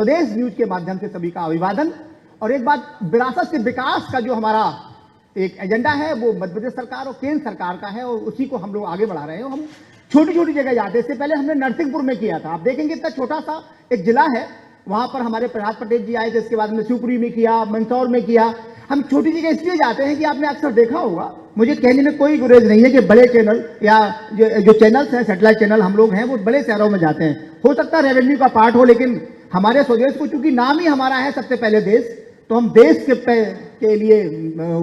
स्वदेश न्यूज के माध्यम से सभी का अभिवादन। और एक बात, विरासत से विकास का जो हमारा एक एजेंडा है वो मध्य प्रदेश सरकार और केंद्र सरकार का है और उसी को हम लोग आगे बढ़ा रहे हैं। हम छोटी छोटी जगह जाते हैं। इससे पहले हमने नरसिंहपुर में किया था। आप देखेंगे इतना छोटा सा एक जिला है, वहां पर हमारे प्रहलाद पटेल जी आए थे। इसके बाद हमने शिवपुरी में किया, मंदसौर में किया। हम छोटी जगह इसलिए जाते हैं कि आपने अक्सर देखा होगा, मुझे कहने में कोई गुरेज नहीं है कि बड़े चैनल या जो चैनल्स हैं, सैटेलाइट चैनल हम लोग हैं, वो बड़े शहरों में जाते हैं। हो सकता है रेवेन्यू का पार्ट हो, लेकिन हमारे स्वदेश को चूंकि नाम ही हमारा है सबसे पहले देश, तो हम देश के लिए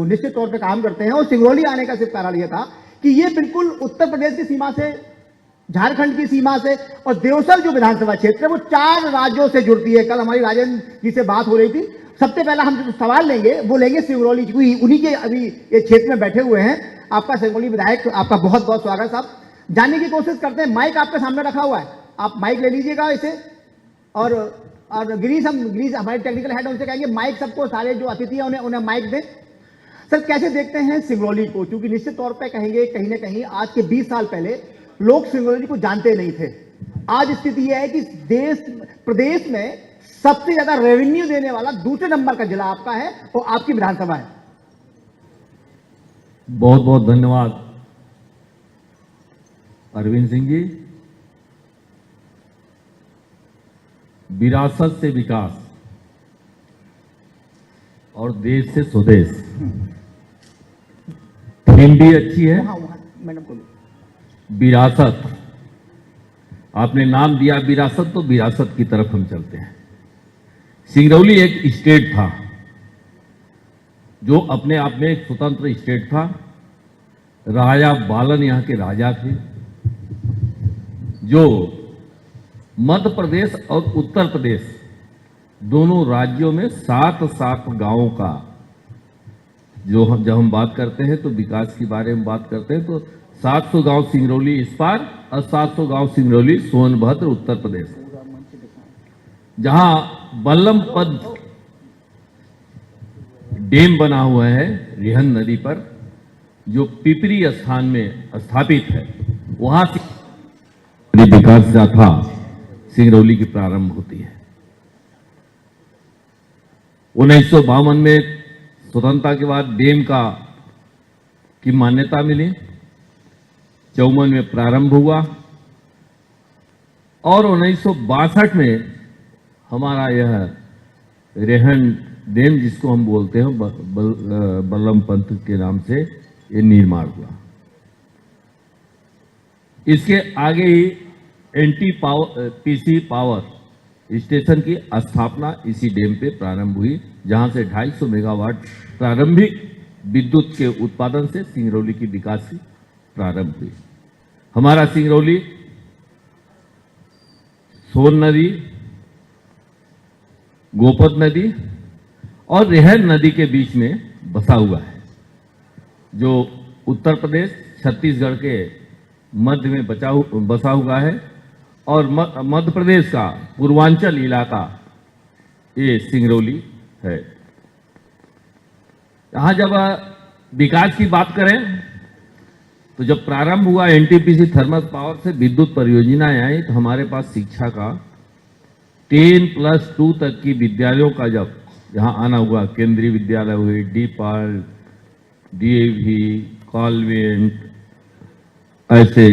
निश्चित तौर पे काम करते हैं। और सिंगरौली आने का सिर्फ कारण यह था कि ये बिल्कुल उत्तर प्रदेश की सीमा से, झारखंड की सीमा से और देवसर जो विधानसभा क्षेत्र है वो 4 राज्यों से जुड़ती है। कल हमारी राजेंद्र जी से बात हो रही थी। सबसे पहला हम जो सवाल लेंगे वो लेंगे सिंगरौली, उन्हीं के अभी ये क्षेत्र में बैठे हुए हैं। आपका सिंगरौली विधायक, आपका बहुत बहुत स्वागत साहब। जानने की कोशिश करते हैं, माइक आपके सामने रखा हुआ है, आप माइक ले लीजिएगा इसे। और गिरीश हमारे टेक्निकल हेड उनसे कहेंगे माइक सबको, सारे जो अतिथि हैं उन्हें माइक दें। सर, कैसे देखते हैं सिंगरौली को? क्योंकि निश्चित तौर पे कहेंगे कहीं ना कहीं आज के 20 साल पहले लोग सिंगरौली को जानते नहीं थे। आज स्थिति यह है कि प्रदेश में सबसे ज्यादा रेवेन्यू देने वाला दूसरे नंबर का जिला आपका है और आपकी विधानसभा है। बहुत बहुत धन्यवाद अरविंद सिंह जी। विरासत से विकास और देश से स्वदेश, थीम भी अच्छी है। मैडम को विरासत, आपने नाम दिया विरासत, तो विरासत की तरफ हम चलते हैं। सिंगरौली एक स्टेट था जो अपने आप में एक स्वतंत्र स्टेट था। राजा बालन यहाँ के राजा थे, जो मध्य प्रदेश और उत्तर प्रदेश दोनों राज्यों में 7 गांवों का, जब हम बात करते हैं तो विकास के बारे में बात करते हैं तो 700 गांव सिंगरौली इस पार और 700 गांव सिंगरौली सोनभद्र उत्तर प्रदेश, जहां बल्लमपंत डैम बना हुआ है रिहन नदी पर, जो पिपरी स्थान में स्थापित है। वहां से विकास गाथा सिंगरौली की प्रारंभ होती है। 1952 में स्वतंत्रता के बाद डैम की मान्यता मिली। 54 में प्रारंभ हुआ और 1962 में हमारा यह रेहन डैम, जिसको हम बोलते हैं बल्लमपंत के नाम से, ये निर्माण हुआ। इसके आगे ही NTPC पावर स्टेशन की स्थापना इसी डैम पे प्रारंभ हुई, जहां से 250 मेगावाट प्रारंभिक विद्युत के उत्पादन से सिंगरौली की विकास की प्रारंभ हुई। हमारा सिंगरौली सोन नदी, गोपद नदी और रेहन नदी के बीच में बसा हुआ है, जो उत्तर प्रदेश छत्तीसगढ़ के मध्य में बसा हुआ है। और मध्य प्रदेश का पूर्वांचल इलाका ये सिंगरौली है। यहां जब विकास की बात करें तो जब प्रारंभ हुआ NTPC थर्मल पावर से विद्युत परियोजनाएं आई, तो हमारे पास शिक्षा का 10+2 तक की विद्यालयों का जब यहाँ आना हुआ, केंद्रीय विद्यालय हुए, DPAL, DAV, कॉन्वेंट, ऐसे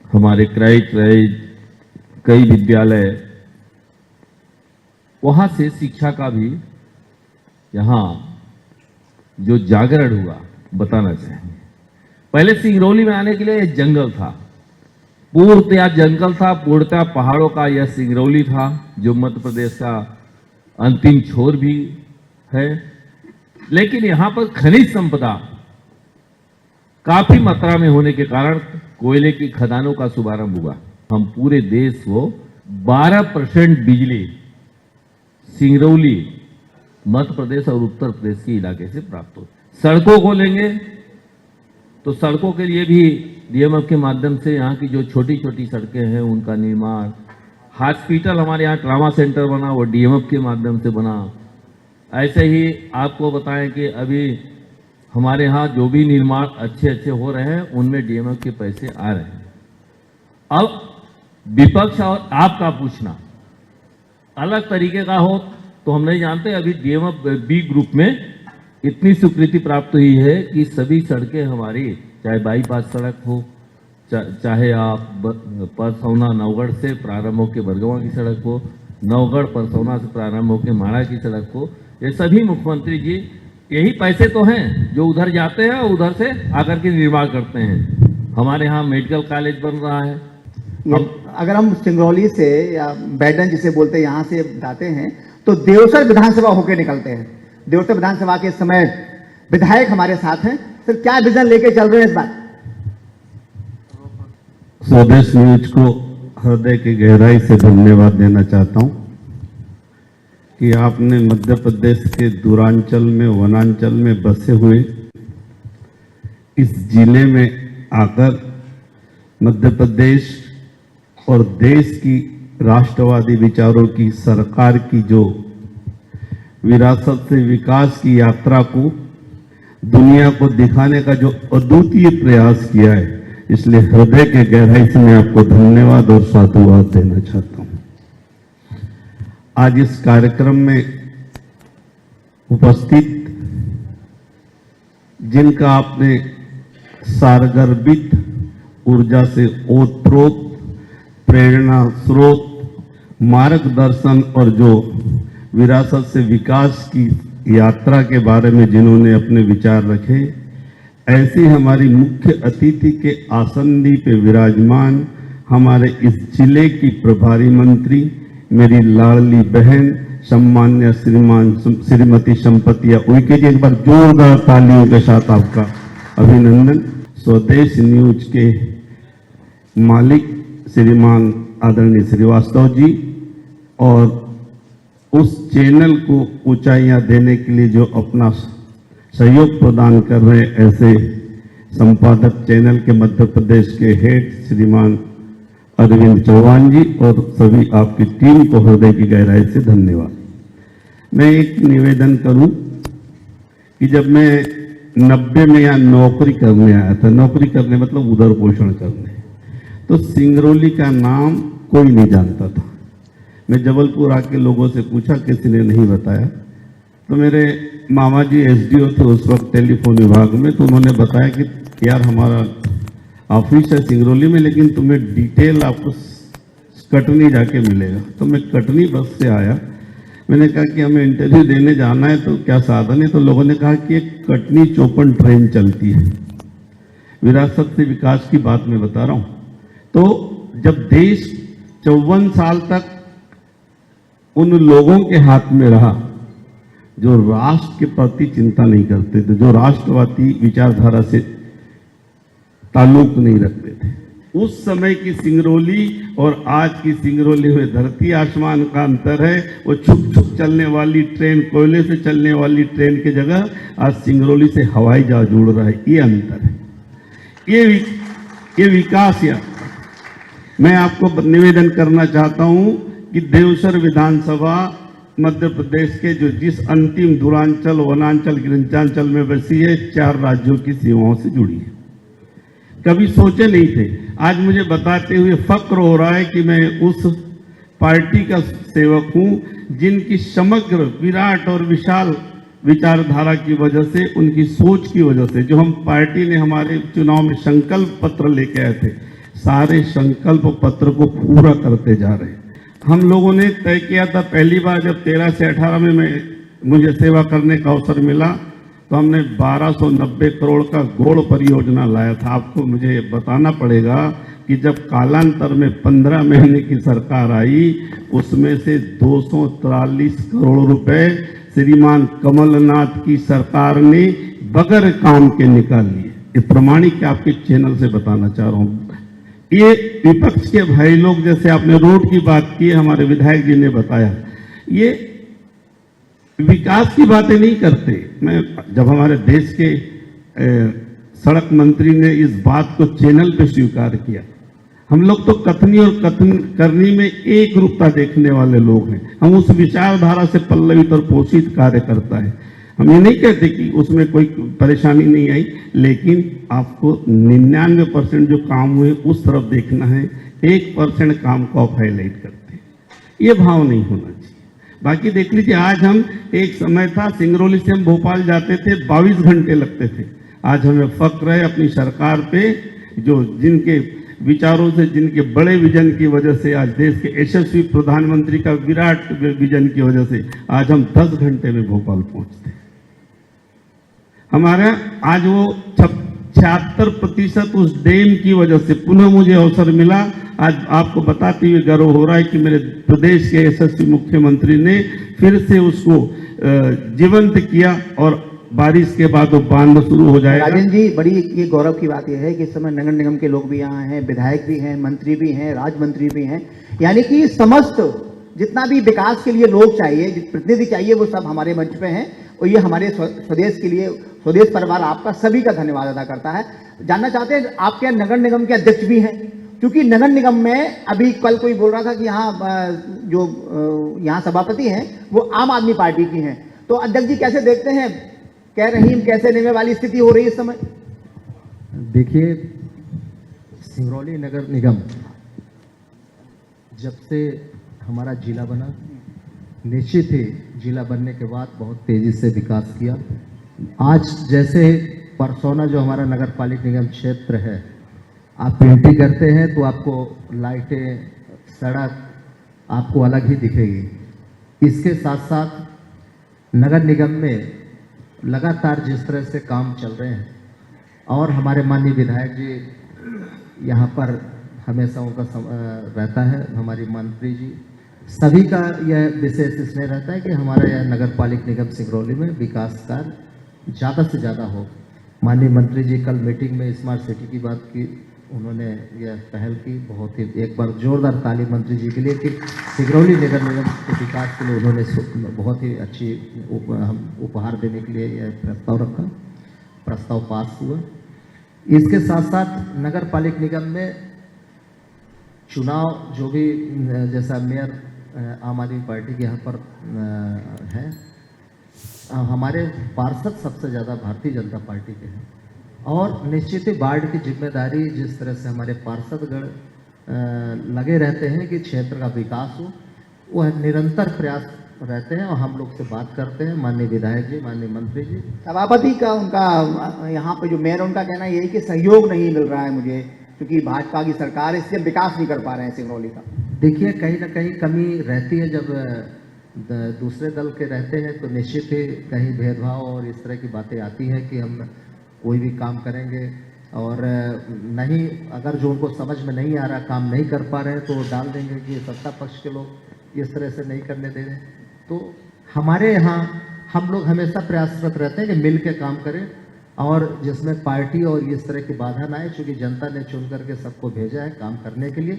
हमारे क्राइस्ट कई विद्यालय, वहां से शिक्षा का भी यहाँ जो जागरण हुआ बताना चाहेंगे। पहले सिंगरौली में आने के लिए जंगल था, पूर्णतया जंगल था, पूर्णतया पहाड़ों का यह सिंगरौली था, जो मध्य प्रदेश का अंतिम छोर भी है। लेकिन यहाँ पर खनिज संपदा काफी मात्रा में होने के कारण कोयले की खदानों का शुभारंभ हुआ। हम पूरे देश को 12% बिजली सिंगरौली, मध्य प्रदेश और उत्तर प्रदेश के इलाके से प्राप्त हो। सड़कों को लेंगे तो सड़कों के लिए भी DMF के माध्यम से यहाँ की जो छोटी छोटी सड़कें हैं उनका निर्माण, हॉस्पिटल हमारे यहाँ ट्रामा सेंटर बना, वो DMF के माध्यम से बना। ऐसे ही आपको बताएं कि अभी हमारे यहाँ जो भी निर्माण अच्छे हो रहे हैं उनमें DMF के पैसे आ रहे हैं। अब विपक्ष और आपका पूछना अलग तरीके का हो तो हम नहीं जानते। अभी डीएमएफ बी ग्रुप में इतनी स्वीकृति प्राप्त हुई है कि सभी सड़कें हमारी, चाहे बाईपास सड़क हो, चाहे आप परसौना नवगढ़ से प्रारंभ होकर बरगवा की सड़क हो, नवगढ़ परसौना से प्रारंभ होकर माड़ा की सड़क हो, ये सभी मुख्यमंत्री जी यही पैसे तो हैं जो उधर जाते हैं और उधर से आकर के निर्माण करते हैं। हमारे यहाँ मेडिकल कॉलेज बन रहा है। अगर हम सिंगरौली से या बैडन जिसे बोलते हैं यहाँ से जाते हैं तो देवसर विधानसभा होकर निकलते हैं। देवसर विधानसभा के समय विधायक हमारे साथ हैं। सर, क्या विजन लेके चल रहे हैं इस बार? स्वदेश न्यूज को हृदय की गहराई से धन्यवाद देना चाहता हूं कि आपने मध्य प्रदेश के दूरांचल में, वनांचल में बसे हुए इस जिले में आकर मध्य प्रदेश और देश की राष्ट्रवादी विचारों की सरकार की जो विरासत से विकास की यात्रा को दुनिया को दिखाने का जो अद्वितीय प्रयास किया है, इसलिए हृदय के गहराई से मैं आपको धन्यवाद और साधुवाद देना चाहता हूं। आज इस कार्यक्रम में उपस्थित जिनका आपने सारगर्भित ऊर्जा से ओतप्रोत प्रेरणा स्रोत, मार्गदर्शन और जो विरासत से विकास की यात्रा के बारे में जिन्होंने अपने विचार रखे, ऐसे हमारी मुख्य अतिथि के आसंदी पे विराजमान हमारे इस जिले की प्रभारी मंत्री, मेरी लाडली बहन सम्मान्य श्रीमती संपतिया उइके जी, एक बार जोरदार तालियों के साथ आपका अभिनंदन। स्वदेश न्यूज के मालिक श्रीमान आदरणीय श्रीवास्तव जी और उस चैनल को ऊंचाइयां देने के लिए जो अपना सहयोग प्रदान कर रहे ऐसे संपादक चैनल के मध्य प्रदेश के हेड श्रीमान अरविंद चौहान जी और सभी आपकी टीम को हृदय की गहराई से धन्यवाद। मैं एक निवेदन करूं कि जब मैं 90 में यहाँ नौकरी करने आया था, नौकरी करने मतलब उधर पोषण करने, तो सिंगरौली का नाम कोई नहीं जानता था। मैं जबलपुर आके लोगों से पूछा, किसी ने नहीं बताया। तो मेरे मामा जी एसडीओ थे उस वक्त टेलीफोन विभाग में, तो उन्होंने बताया कि यार हमारा ऑफिस है सिंगरौली में, लेकिन तुम्हें डिटेल आपको कटनी जाके मिलेगा। तो मैं कटनी बस से आया, मैंने कहा कि हमें इंटरव्यू देने जाना है तो क्या साधन है? तो लोगों ने कहा कि एक कटनी चौपन ट्रेन चलती है। विरासत से विकास की बात मैं बता रहा हूं। तो जब देश 54 साल तक उन लोगों के हाथ में रहा जो राष्ट्र के प्रति चिंता नहीं करते थे, जो राष्ट्रवादी विचारधारा से ताल्लुक नहीं रखते थे, उस समय की सिंगरौली और आज की सिंगरौली में धरती आसमान का अंतर है। वो छुप छुप चलने वाली ट्रेन, कोयले से चलने वाली ट्रेन की जगह आज सिंगरौली से हवाई जहाज उड़ रहा है। ये अंतर है, ये विकास यात्रा। मैं आपको निवेदन करना चाहता हूं कि देवसर विधानसभा मध्य प्रदेश के जो जिस अंतिम दूरांचल, वनांचल, गिरिजांचल में बसी है, 4 राज्यों की सीमाओं से जुड़ी है। कभी सोचे नहीं थे। आज मुझे बताते हुए फक्र हो रहा है कि मैं उस पार्टी का सेवक हूं जिनकी समग्र विराट और विशाल विचारधारा की वजह से, उनकी सोच की वजह से, जो हम पार्टी ने हमारे चुनाव में संकल्प पत्र लेके आए थे, सारे संकल्प पत्र को पूरा करते जा रहे हैं। हम लोगों ने तय किया था पहली बार जब 13 से 18 में मुझे सेवा करने का अवसर मिला, तो हमने 1290 करोड़ का गोड़ परियोजना लाया था। आपको मुझे बताना पड़ेगा कि जब कालांतर में 15 महीने की सरकार आई, उसमें से 243 करोड़ रुपए श्रीमान कमलनाथ की सरकार ने बगैर काम के निकाल लिए। ये प्रमाणिक आपके चैनल से बताना चाह रहा हूं। ये विपक्ष के भाई लोग, जैसे आपने रोड की बात की, हमारे विधायक जी ने बताया, ये विकास की बातें नहीं करते। मैं जब हमारे देश के सड़क मंत्री ने इस बात को चैनल पे स्वीकार किया, हम लोग तो कथनी और कथन करनी में एक रूपता देखने वाले लोग हैं। हम उस विचारधारा से पल्लवित और पोषित कार्य करता है। हम ये नहीं कहते कि उसमें कोई परेशानी नहीं आई, लेकिन आपको 99% जो काम हुए उस तरफ देखना है, 1% काम को आप हाईलाइट करते हैं। ये भाव नहीं होना चाहिए। बाकी देख लीजिए, आज हम, एक समय था सिंगरौली से हम भोपाल जाते थे 22 घंटे लगते थे। आज हमें फक्र है अपनी सरकार पे, जो जिनके विचारों से, जिनके बड़े विजन की वजह से, आज देश के यशस्वी प्रधानमंत्री का विराट विजन की वजह से आज हम 10 घंटे में भोपाल पहुंचते हैं। हमारा आज वो 76% उस डैम की वजह से पुनः मुझे अवसर मिला आज आपको बताते हुए गर्व हो रहा है कि मेरे प्रदेश के यशस्वी मुख्यमंत्री ने फिर से उसको जीवंत किया और बारिश के बाद वो बांध शुरू हो जाएगा। राजेंद्र जी, बड़ी ये गौरव की बात यह है कि इस समय नगर निगम के लोग भी यहाँ हैं, विधायक भी हैं, मंत्री भी हैं, राज्य मंत्री भी हैं, यानी कि समस्त जितना भी विकास के लिए लोग चाहिए, प्रतिनिधि चाहिए, वो सब हमारे मंच पे हैं। और ये हमारे स्वदेश के लिए, स्वदेश परिवार आपका सभी का धन्यवाद अदा करता है। जानना चाहते हैं, आपके नगर निगम के अध्यक्ष भी हैं, क्योंकि नगर निगम में अभी कल कोई बोल रहा था कि यहाँ जो यहाँ सभापति हैं वो आम आदमी पार्टी की हैं। तो अध्यक्ष जी कैसे देखते हैं, कह रहीम कैसे लेने वाली स्थिति हो रही है इस समय? देखिए, सिंगरौली नगर निगम जब से हमारा जिला बना, निश्चित ही जिला बनने के बाद बहुत तेजी से विकास किया। आज जैसे परसोना जो हमारा नगर पालिक निगम क्षेत्र है, आप एंट्री करते हैं तो आपको लाइटें, सड़क आपको अलग ही दिखेगी। इसके साथ साथ नगर निगम में लगातार जिस तरह से काम चल रहे हैं और हमारे माननीय विधायक जी यहाँ पर हमेशा उनका रहता है, हमारी मंत्री जी, सभी का यह विशेष इसमें रहता है कि हमारा यह नगर पालिक निगम सिंगरौली में विकास कार्य ज़्यादा से ज़्यादा हो। माननीय मंत्री जी कल मीटिंग में स्मार्ट सिटी की बात की, उन्होंने यह पहल की, बहुत ही एक बार जोरदार ताली मंत्री जी के लिए कि सिंगरौली नगर निगम के विकास के लिए उन्होंने बहुत ही अच्छी उपहार देने के लिए यह प्रस्ताव रखा, प्रस्ताव पास हुआ। इसके साथ साथ नगर पालिक निगम में चुनाव जो भी, जैसा मेयर आम आदमी पार्टी के यहाँ पर है, हमारे पार्षद सबसे ज़्यादा भारतीय जनता पार्टी के हैं और निश्चित ही वार्ड की जिम्मेदारी जिस तरह से हमारे पार्षदगण लगे रहते हैं कि क्षेत्र का विकास हो, वह निरंतर प्रयास रहते हैं और हम लोग से बात करते हैं। माननीय विधायक जी, माननीय मंत्री जी, सभापति का उनका यहाँ पे जो मेयर, उनका कहना यही कि सहयोग नहीं मिल रहा है मुझे, क्योंकि भाजपा की सरकार है, इसलिए विकास नहीं कर पा रहे हैं सिंगरौली का। देखिए, कहीं ना कहीं कमी रहती है। जब दूसरे दल के रहते हैं तो निश्चित ही कहीं भेदभाव और इस तरह की बातें आती हैं कि हम कोई भी काम करेंगे और नहीं, अगर जो उनको समझ में नहीं आ रहा, काम नहीं कर पा रहे हैं, तो डाल देंगे कि सत्ता पक्ष के लोग इस तरह से नहीं करने दे रहे। तो हमारे यहाँ हम लोग हमेशा प्रयासरत रहते हैं कि मिल के काम करें और जिसमें पार्टी और इस तरह की बाधा ना आए, चूँकि जनता ने चुन करके सबको भेजा है काम करने के लिए।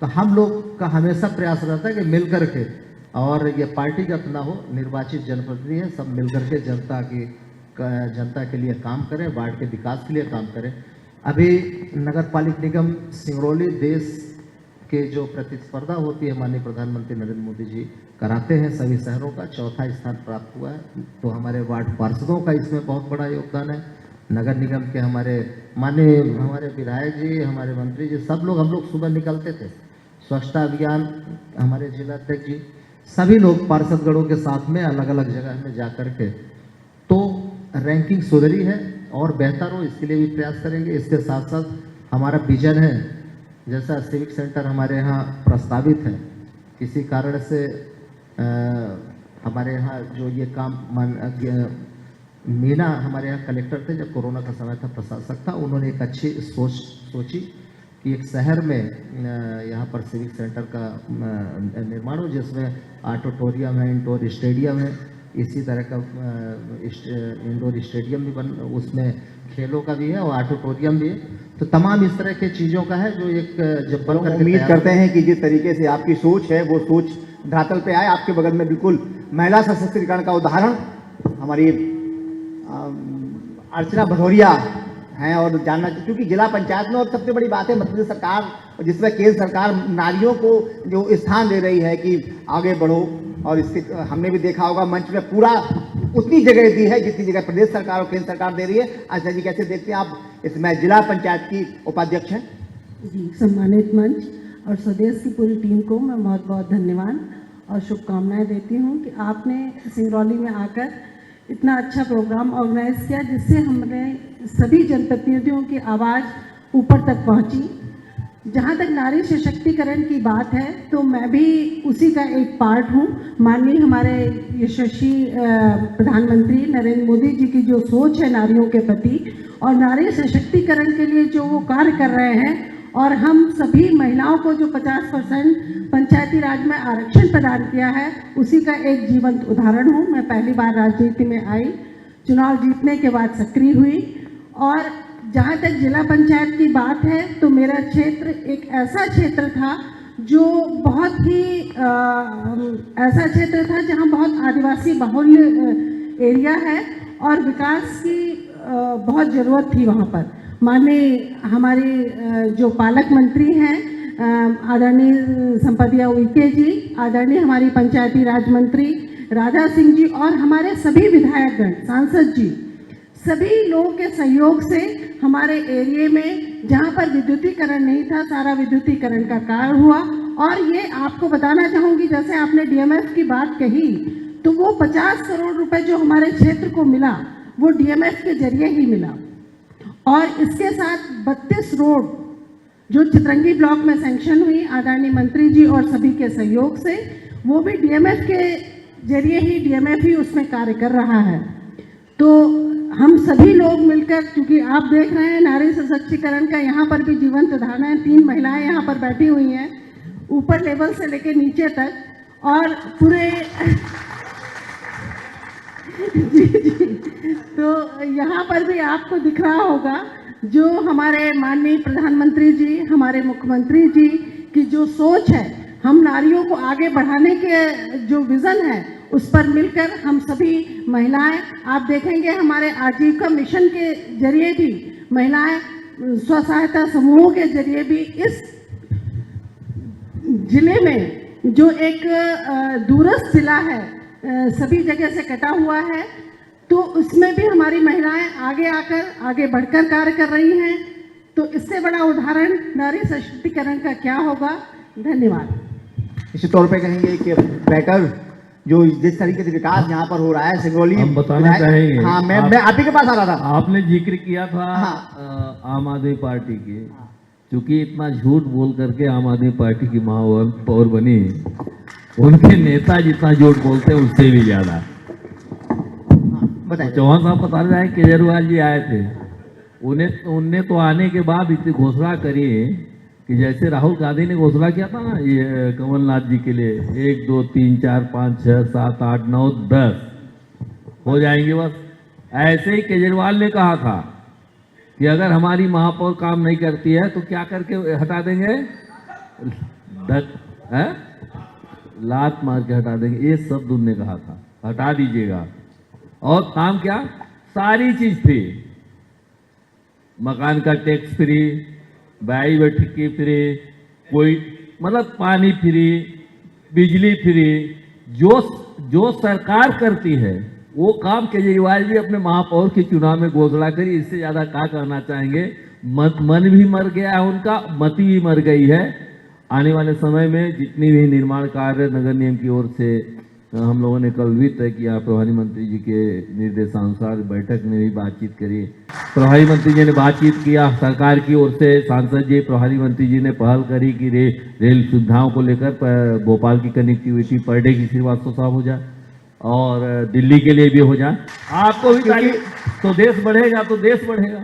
तो हम लोग का हमेशा प्रयास रहता है कि मिल करके, और ये पार्टीगत ना हो, निर्वाचित जनप्रतिनिधि है, सब मिल करके जनता के लिए काम करें, वार्ड के विकास के लिए काम करें। अभी नगर पालिक निगम सिंगरौली देश के जो प्रतिस्पर्धा होती है, माननीय प्रधानमंत्री नरेंद्र मोदी जी कराते हैं, सभी शहरों का 4था स्थान प्राप्त हुआ है। तो हमारे वार्ड पार्षदों का इसमें बहुत बड़ा योगदान है। नगर निगम के हमारे माननीय विधायक जी, हमारे मंत्री जी, सब लोग, हम लोग सुबह निकलते थे, स्वच्छता अभियान, हमारे जिलाध्यक्ष जी, सभी लोग पार्षदगणों के साथ में अलग अलग जगह में जा कर के, तो रैंकिंग सुधरी है और बेहतर हो, इसके लिए भी प्रयास करेंगे। इसके साथ साथ हमारा विजन है, जैसा सिविक सेंटर हमारे यहाँ प्रस्तावित है, किसी कारण से हमारे यहाँ जो ये काम मीना हमारे यहाँ कलेक्टर थे, जब कोरोना का समय था, प्रशासक था, उन्होंने एक अच्छी सोची कि एक शहर में यहाँ पर सिविक सेंटर का निर्माण हो, जिसमें ऑडिटोरियम है, इंडोर स्टेडियम है, इसी तरह का इंडोर स्टेडियम भी उसमें खेलों का भी है और ऑडिटोरियम भी है। तो तमाम इस तरह के चीज़ों का है जो एक जब बन कर उम्मीद करते हैं कि जिस तरीके से आपकी सोच है वो सोच धरातल पे आए। आपके बगल में बिल्कुल महिला सशक्तिकरण का उदाहरण हमारी अर्चना भदौरिया हैं, और जानना, क्योंकि जिला पंचायत में, और सबसे बड़ी बात है मध्य प्रदेश सरकार, जिसमें केंद्र सरकार नारियों को जो स्थान दे रही है कि आगे बढ़ो, और इसके हमने भी देखा होगा मंच में पूरा उतनी जगह दी है जितनी जगह प्रदेश सरकार और केंद्र सरकार दे रही है। आशा जी, कैसे देखते हैं आप? इसमें जिला पंचायत की उपाध्यक्ष हैं। जी, सम्मानित मंच और स्वदेश की पूरी टीम को मैं बहुत बहुत धन्यवाद। और शुभकामनाएं देती हूँ कि आपने सिंगरौली में आकर इतना अच्छा प्रोग्राम ऑर्गेनाइज किया, जिससे हमने सभी जनप्रतिनिधियों की आवाज़ ऊपर तक पहुँची। जहाँ तक नारी सशक्तिकरण की बात है तो मैं भी उसी का एक पार्ट हूँ। माननीय हमारे यशस्वी प्रधानमंत्री नरेंद्र मोदी जी की जो सोच है नारियों के प्रति और नारी सशक्तिकरण के लिए जो वो कार्य कर रहे हैं, और हम सभी महिलाओं को जो 50% पंचायती राज में आरक्षण प्रदान किया है, उसी का एक जीवंत उदाहरण हूँ। मैं पहली बार राजनीति में आई, चुनाव जीतने के बाद सक्रिय हुई। और जहाँ तक जिला पंचायत की बात है तो मेरा क्षेत्र एक ऐसा क्षेत्र था जो बहुत ही ऐसा क्षेत्र था जहाँ बहुत आदिवासी बहुल एरिया है और विकास की बहुत ज़रूरत थी वहाँ पर। माननीय हमारी जो पालक मंत्री हैं आदरणीय संपदिया उइके जी, आदरणीय हमारी पंचायती राज मंत्री राधा सिंह जी और हमारे सभी विधायकगण, सांसद जी, सभी लोगों के सहयोग से हमारे एरिया में जहाँ पर विद्युतीकरण नहीं था, सारा विद्युतीकरण का कार्य हुआ। और ये आपको बताना चाहूँगी, जैसे आपने डीएमएफ की बात कही, तो वो 50 करोड़ रुपए जो हमारे क्षेत्र को मिला वो डीएमएफ के जरिए ही मिला। और इसके साथ 32 रोड जो चितरंगी ब्लॉक में सैंक्शन हुई आदरणीय मंत्री जी और सभी के सहयोग से, वो भी डीएमएफ के जरिए ही, डीएमएफ ही उसमें कार्य कर रहा है। तो हम सभी लोग मिलकर, क्योंकि आप देख रहे हैं नारी सशक्तिकरण का यहाँ पर भी जीवंत उदाहरण है। 3 महिलाएं यहाँ पर बैठी हुई हैं, ऊपर लेवल से लेकर नीचे तक, और पूरे जी जी, तो यहाँ पर भी आपको दिख रहा होगा जो हमारे माननीय प्रधानमंत्री जी, हमारे मुख्यमंत्री जी की जो सोच है, हम नारियों को आगे बढ़ाने के जो विज़न है, उस पर मिलकर हम सभी महिलाएं, आप देखेंगे हमारे आजीविका मिशन के जरिए भी महिलाएं, स्व सहायता समूहों के जरिए भी इस जिले में जो एक दूरस्थ जिला है, सभी जगह से कटा हुआ है, तो उसमें भी हमारी महिलाएं आगे आकर आगे बढ़कर कार्य कर रही हैं। तो इससे बड़ा उदाहरण नारी सशक्तिकरण का क्या होगा। धन्यवाद। इसी तौर पे कहेंगे कि बेटर जो जिस तरीके से विकास यहाँ पर हो रहा है सिंगरौली, हम बताना चाहेंगे। हाँ, मैं आप ही के पास आ रहा था। आपने जिक्र किया था हाँ। आम आदमी पार्टी के, क्योंकि इतना झूठ बोल करके आम आदमी पार्टी की महापौर बनी, उनके नेता जितना झूठ बोलते हैं उससे भी ज्यादा। चौहान साहब बता रहे हैं केजरीवाल जी आए थे, उनने तो आने के बाद इतनी घोषणा करी कि जैसे राहुल गांधी ने घोषणा किया था ना ये कमलनाथ जी के लिए 1 2 3 4 5 6 7 8 9 10 हो जाएंगे, बस ऐसे ही केजरीवाल ने कहा था कि अगर हमारी महापौर काम नहीं करती है तो क्या करके हटा देंगे, लात मार के हटा देंगे। ये शब्द उनने कहा था, हटा दीजिएगा। और काम क्या, सारी चीज फ्री, मकान का टैक्स फ्री, बाई बैठकी फ्री, कोई मतलब पानी फ्री, बिजली फ्री, जो सरकार करती है वो काम केजरीवाल जी अपने महापौर के चुनाव में घोषणा करी। इससे ज्यादा क्या कहना चाहेंगे। मन भी मर गया है उनका, मति भी मर गई है। आने वाले समय में जितनी भी निर्माण कार्य नगर निगम की ओर से हम लोगों ने कल भी तय किया, प्रभारी जी के निर्देशानुसार बैठक में भी बातचीत करी। प्रभारी मंत्री जी ने बातचीत किया, सरकार की ओर से सांसद जी, प्रभारी मंत्री जी ने पहल करी कि रेल सुविधाओं को लेकर भोपाल की कनेक्टिविटी पर डे की श्रीवास्तव साहब हो जाए और दिल्ली के लिए भी हो जाए। आपको भी तारीफ, तो देश बढ़ेगा तो देश बढ़ेगा।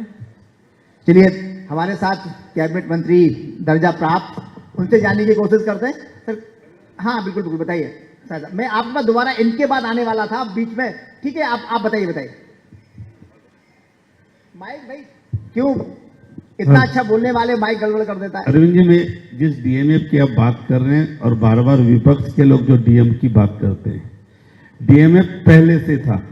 चलिए हमारे साथ कैबिनेट मंत्री दर्जा प्राप्त, उनसे जानने की कोशिश करते हैं। सर हाँ बिल्कुल बिल्कुल बताइए। मैं आपके पास दोबारा इनके बाद आने वाला था बीच में, ठीक है आप बताइए। माइक भाई क्यों इतना अच्छा बोलने वाले माइक गड़बड़ कर देता है। अरविंद जी, मैं जिस डीएमएफ की आप बात कर रहे हैं और बार बार विपक्ष के लोग जो डीएम की बात करते हैं, डीएमएफ पहले से था,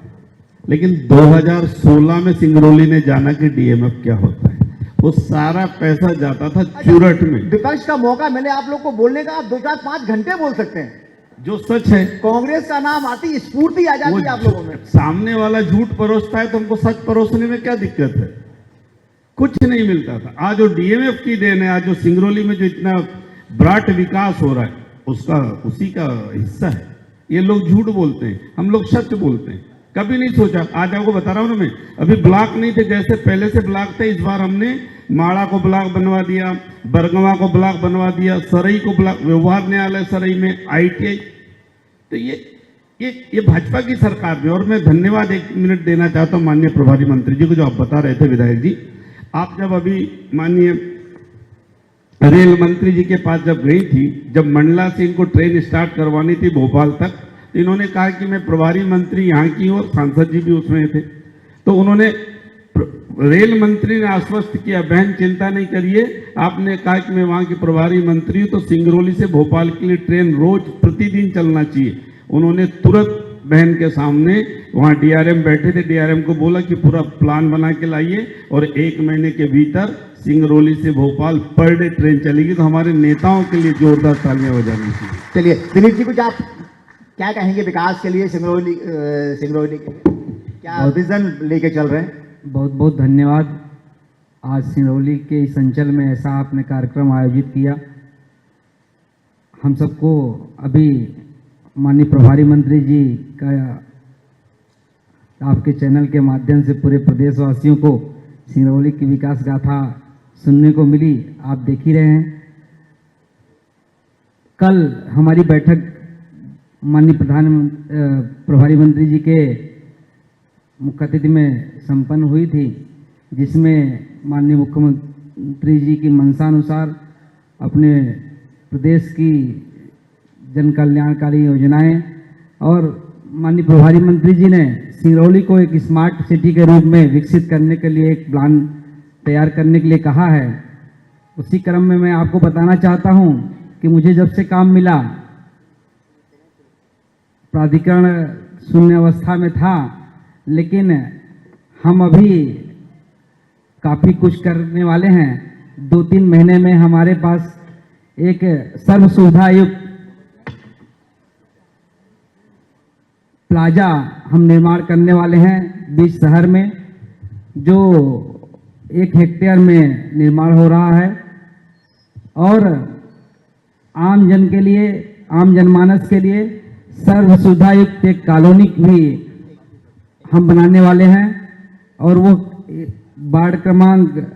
लेकिन 2016 में सिंगरौली ने जाना कि डीएमएफ क्या होता है। वो सारा पैसा जाता था चूरट में। विपक्ष का मौका मिले आप लोग को बोलने का, आप 2 4 5 घंटे बोल सकते हैं। जो सच है, कांग्रेस का नाम आती स्फूर्ति आ जाती है आप लोगों में। सामने वाला झूठ परोसता है तो हमको सच परोसने में क्या दिक्कत है। कुछ नहीं मिलता था। आज जो डीएमएफ की देन है, आज जो सिंगरौली में जो इतना ब्राट विकास हो रहा है, उसका उसी का हिस्सा है। ये लोग झूठ बोलते हैं, हम लोग सच बोलते हैं। कभी नहीं सोचा, आज आपको बता रहा हूं ना मैं, अभी ब्लॉक नहीं थे, जैसे पहले से ब्लॉक थे, इस बार हमने माड़ा को ब्लॉक बनवा दिया, बरगवा को ब्लॉक बनवा दिया, सरई को ब्लॉक, व्यवहार न्यायालय सरई में, ITI। तो ये भाजपा की सरकार में। और मैं धन्यवाद 1 मिनट देना चाहता हूं माननीय प्रभारी मंत्री जी को, जो आप बता रहे थे विधायक जी। आप जब अभी माननीय रेल मंत्री जी के पास जब गई थी, जब मंडला से इनको ट्रेन स्टार्ट करवानी थी भोपाल तक, तो इन्होंने कहा कि मैं प्रभारी मंत्री यहाँ की हूँ, और सांसद जी भी उसमें थे। तो उन्होंने, रेल मंत्री ने आश्वस्त किया, बहन चिंता नहीं करिए, आपने कहा कि मैं वहाँ की प्रभारी मंत्री हूँ, तो सिंगरौली से भोपाल के लिए ट्रेन रोज प्रतिदिन चलना चाहिए। उन्होंने तुरंत बहन के सामने, वहाँ DRM बैठे थे, DRM को बोला कि पूरा प्लान बना के लाइए, और 1 महीने के भीतर सिंगरौली से भोपाल पर डे ट्रेन चलेगी। तो हमारे नेताओं के लिए जोरदार तालियां बजानी चाहिए। चलिए दिलीप जी, कुछ आप क्या कहेंगे विकास के लिए, सिंगरौली के लिए क्या विजन लेके चल रहे हैं? बहुत बहुत धन्यवाद। आज सिंगरौली के इस अंचल में ऐसा आपने कार्यक्रम आयोजित किया। हम सबको अभी माननीय प्रभारी मंत्री जी का आपके चैनल के माध्यम से पूरे प्रदेशवासियों को सिंगरौली की विकास गाथा सुनने को मिली, आप देख ही रहे हैं। कल हमारी बैठक माननीय प्रभारी मंत्री जी के मुख्य अतिथि में संपन्न हुई थी, जिसमें माननीय मुख्यमंत्री जी की मंशानुसार अपने प्रदेश की जन कल्याणकारी योजनाएं, और माननीय प्रभारी मंत्री जी ने सिंगरौली को एक स्मार्ट सिटी के रूप में विकसित करने के लिए एक प्लान तैयार करने के लिए कहा है। उसी क्रम में मैं आपको बताना चाहता हूं कि मुझे जब से काम मिला, प्राधिकरण शून्य अवस्था में था, लेकिन हम अभी काफ़ी कुछ करने वाले हैं। 2-3 महीने में हमारे पास एक सर्व सुविधा युक्त प्लाजा हम निर्माण करने वाले हैं बीच शहर में, जो 1 हेक्टेयर में निर्माण हो रहा है, और आम जन के लिए, आम जनमानस के लिए सर्व सुविधा युक्त एक कॉलोनी भी हम बनाने वाले हैं, और वो वार्ड क्रमांक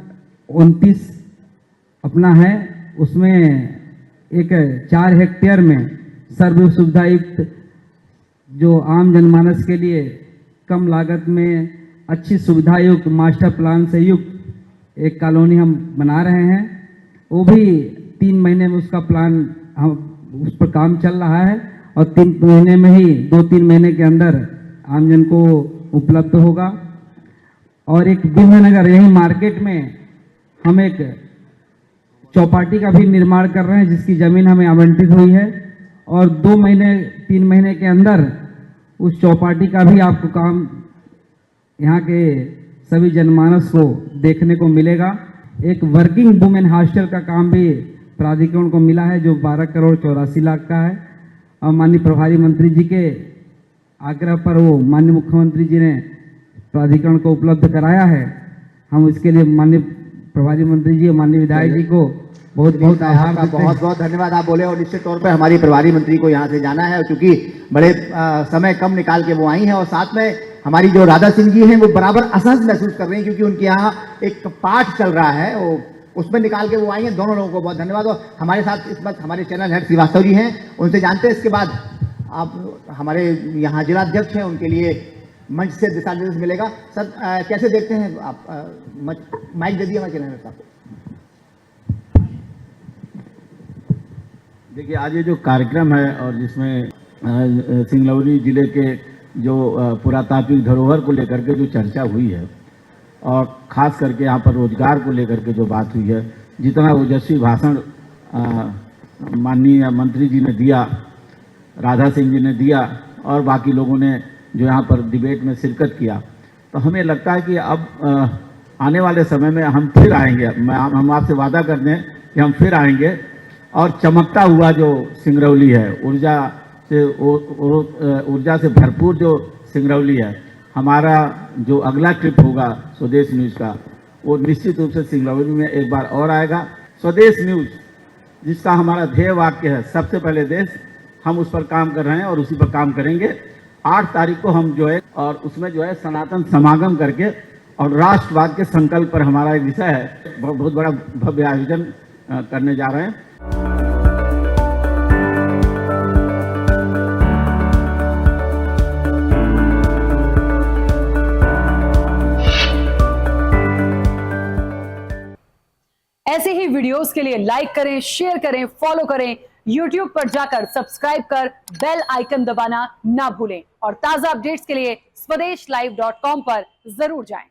29 अपना है। उसमें एक 4 हेक्टेयर में सर्व सुविधा युक्त, जो आम जनमानस के लिए कम लागत में अच्छी सुविधा युक्त, मास्टर प्लान से युक्त एक कॉलोनी हम बना रहे हैं। वो भी 3 महीने में उसका प्लान, हम उस पर काम चल रहा है, और 3 महीने में ही, 2-3 महीने के अंदर आमजन को उपलब्ध होगा। और एक बिंदनगर, यही मार्केट में हम एक चौपाटी का भी निर्माण कर रहे हैं, जिसकी जमीन हमें आवंटित हुई है, और 2-3 महीने के अंदर उस चौपाटी का भी आपको काम यहाँ के सभी जनमानस को देखने को मिलेगा। एक वर्किंग वुमेन हॉस्टल का काम भी प्राधिकरण को मिला है, जो 12 करोड़ 84 लाख का है, और माननीय प्रभारी मंत्री जी के आग्रह पर वो माननीय मुख्यमंत्री जी ने प्राधिकरण को उपलब्ध कराया है। हम इसके लिए माननीय प्रभारी मंत्री जी और माननीय विधायक जी को बहुत बहुत आभार देते हैं। बहुत बहुत धन्यवाद आप बोले, और निश्चित तौर पर हमारी प्रभारी मंत्री को यहाँ से जाना है, क्योंकि बड़े समय कम निकाल के वो आई हैं, और साथ में हमारी जो राधा सिंह जी हैं वो बराबर असहज महसूस कर रही हैं, क्योंकि उनके यहाँ एक पाठ चल रहा है, वो उसमें निकाल के वो आई हैं। दोनों लोगों को बहुत धन्यवाद। और हमारे साथ इस वक्त हमारे चैनल हेड श्रीवास्तव जी हैं, उनसे जानते हैं। इसके बाद आप हमारे यहाँ जिलाध्यक्ष हैं, उनके लिए मंच से दिशा निर्देश मिलेगा। सर कैसे देखते हैं आप? माइक दे दिए हमारे चैनल साहब को। देखिए, आज ये जो कार्यक्रम है, और जिसमें सिंगरौली जिले के जो पुरातात्विक धरोहर को लेकर के जो चर्चा हुई है, और ख़ास करके यहाँ पर रोजगार को लेकर के जो बात हुई है, जितना ओजस्वी भाषण माननीय मंत्री जी ने दिया, राधा सिंह जी ने दिया, और बाकी लोगों ने जो यहाँ पर डिबेट में शिरकत किया, तो हमें लगता है कि अब आने वाले समय में हम फिर आएंगे। हम आपसे वादा करते हैं कि हम फिर आएंगे, और चमकता हुआ जो सिंगरौली है, ऊर्जा से भरपूर जो सिंगरौली है, हमारा जो अगला ट्रिप होगा स्वदेश न्यूज़ का, वो निश्चित रूप से सिंगरौली में एक बार और आएगा। स्वदेश न्यूज़ जिसका हमारा ध्येय वाक्य है सबसे पहले देश, हम उस पर काम कर रहे हैं और उसी पर काम करेंगे। 8 तारीख को हम जो है और उसमें जो है सनातन समागम करके और राष्ट्रवाद के संकल्प पर हमारा एक विषय है, बहुत बड़ा भव्य आयोजन करने जा रहे हैं। ऐसे ही वीडियोस के लिए लाइक करें, शेयर करें, फॉलो करें। YouTube पर जाकर सब्सक्राइब कर बेल आइकन दबाना ना भूलें और ताजा अपडेट्स के लिए swedeshlive.com पर जरूर जाएं।